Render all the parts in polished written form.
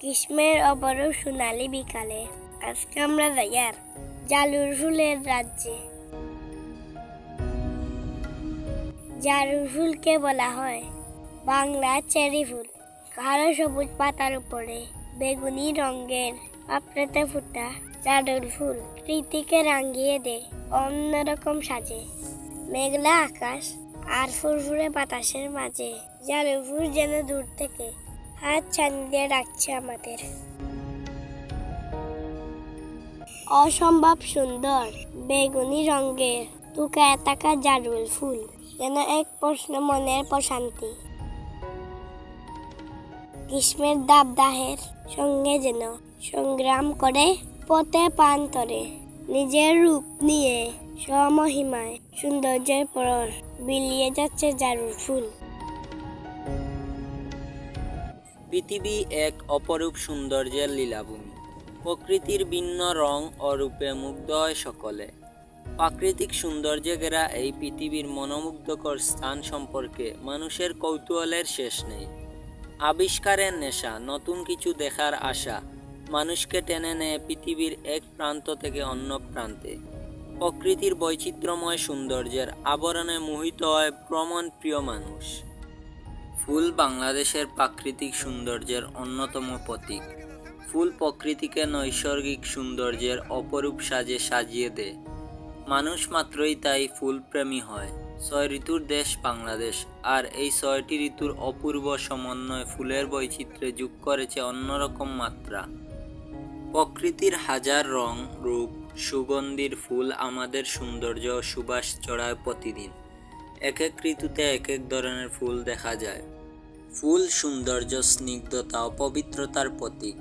গ্রীষ্মের অপরূপ সোনালি বিকালে আজকে আমরা যাই আর জারুল ফুলের রাজ্যে। জারুল ফুলকে বলা হয় বাংলা চেরি ফুল। গাঢ় সবুজ পাতার উপরে বেগুনি রঙের পাপড়িতে ফুটা জারুল ফুল প্রীতিকে রাঙিয়ে দেয় অন্যরকম সাজে। মেঘলা আকাশ আর ফুরফুরে বাতাসের মাঝে জারুল ফুল যেন দূর থেকে হাত ছানিয়ে ডাকছে আমাদের। অসম্ভব সুন্দর বেগুনি রঙের টুকায় থাকা জারুল ফুল যেন এক প্রশ্ন মনের প্রশান্তি। গ্রীষ্মের দাবদাহের সঙ্গে যেন সংগ্রাম করে পথে প্রান্তরে নিজের রূপ নিয়ে স্বমহিমায় সৌন্দর্যের পর বিলিয়ে যাচ্ছে জারুল ফুল। পৃথিবী এক অপরূপ সৌন্দর্যের লীলাভূমি। প্রকৃতির ভিন্ন রং ও রূপে মুগ্ধ হয় সকলে। প্রাকৃতিক সৌন্দর্যে ঘেরা এই পৃথিবীর মনোমুগ্ধকর স্থান সম্পর্কে মানুষের কৌতূহলের শেষ নেই। আবিষ্কারের নেশা, নতুন কিছু দেখার আশা মানুষকে টেনে নেয় পৃথিবীর এক প্রান্ত থেকে অন্য প্রান্তে। প্রকৃতির বৈচিত্র্যময় সৌন্দর্যের আবরণে মোহিত হয় ভ্রমণ প্রিয় মানুষ। ফুল বাংলাদেশের প্রাকৃতিক সৌন্দর্যের অন্যতম প্রতীক। ফুল প্রকৃতিকে নৈসর্গিক সৌন্দর্যের অপরূপ সাজে সাজিয়ে দেয়। মানুষ মাত্রই তাই ফুলপ্রেমী হয়। 6 ঋতুর দেশ বাংলাদেশ, আর এই 6টি ঋতুর অপূর্ব সমন্বয় ফুলের বৈচিত্র্যে যোগ করেছে অন্যরকম মাত্রা। প্রকৃতির হাজার রং, রূপ, সুগন্ধির ফুল আমাদের সৌন্দর্য ও সুবাস ছড়ায় প্রতিদিন। এক এক ঋতুতে এক এক ধরনের ফুল দেখা যায়। ফুল সৌন্দর্য, স্নিগ্ধতা ও পবিত্রতার প্রতীক।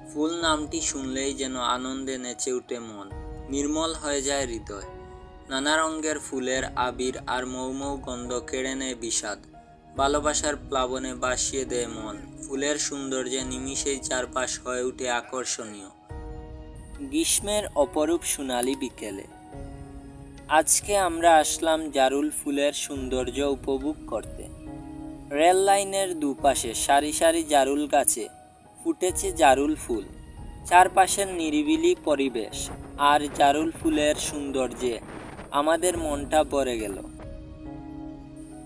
ফুল নামটি শুনলেই যেন আনন্দে নেচে ওঠে মন, নির্মল হয়ে যায় হৃদয়। নানা রঙের ফুলের আবির আর মৌ মৌ গন্ধ কেড়ে নেয় বিষাদ। ভালোবাসার প্লাবনে ভাসিয়ে দেয় মন। ফুলের সৌন্দর্যে নিমিষেই চারপাশ হয়ে ওঠে আকর্ষণীয়। গ্রীষ্মের অপরূপ সোনালি বিকেলে আজকে আমরা আসলাম জারুল ফুলের সৌন্দর্য উপভোগ করতে। রেল লাইনের দুপাশে সারি সারি জারুল গাছে ফুটেছে জারুল ফুল। চারপাশের নিরিবিলি পরিবেশ আর জারুল ফুলের সৌন্দর্যে আমাদের মনটা ভরে গেল।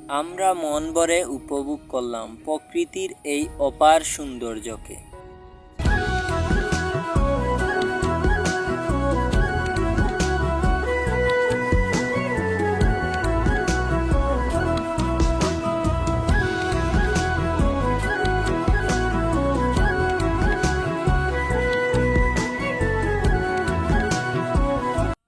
আমরা মন ভরে উপভোগ করলাম প্রকৃতির এই অপার সৌন্দর্যকে।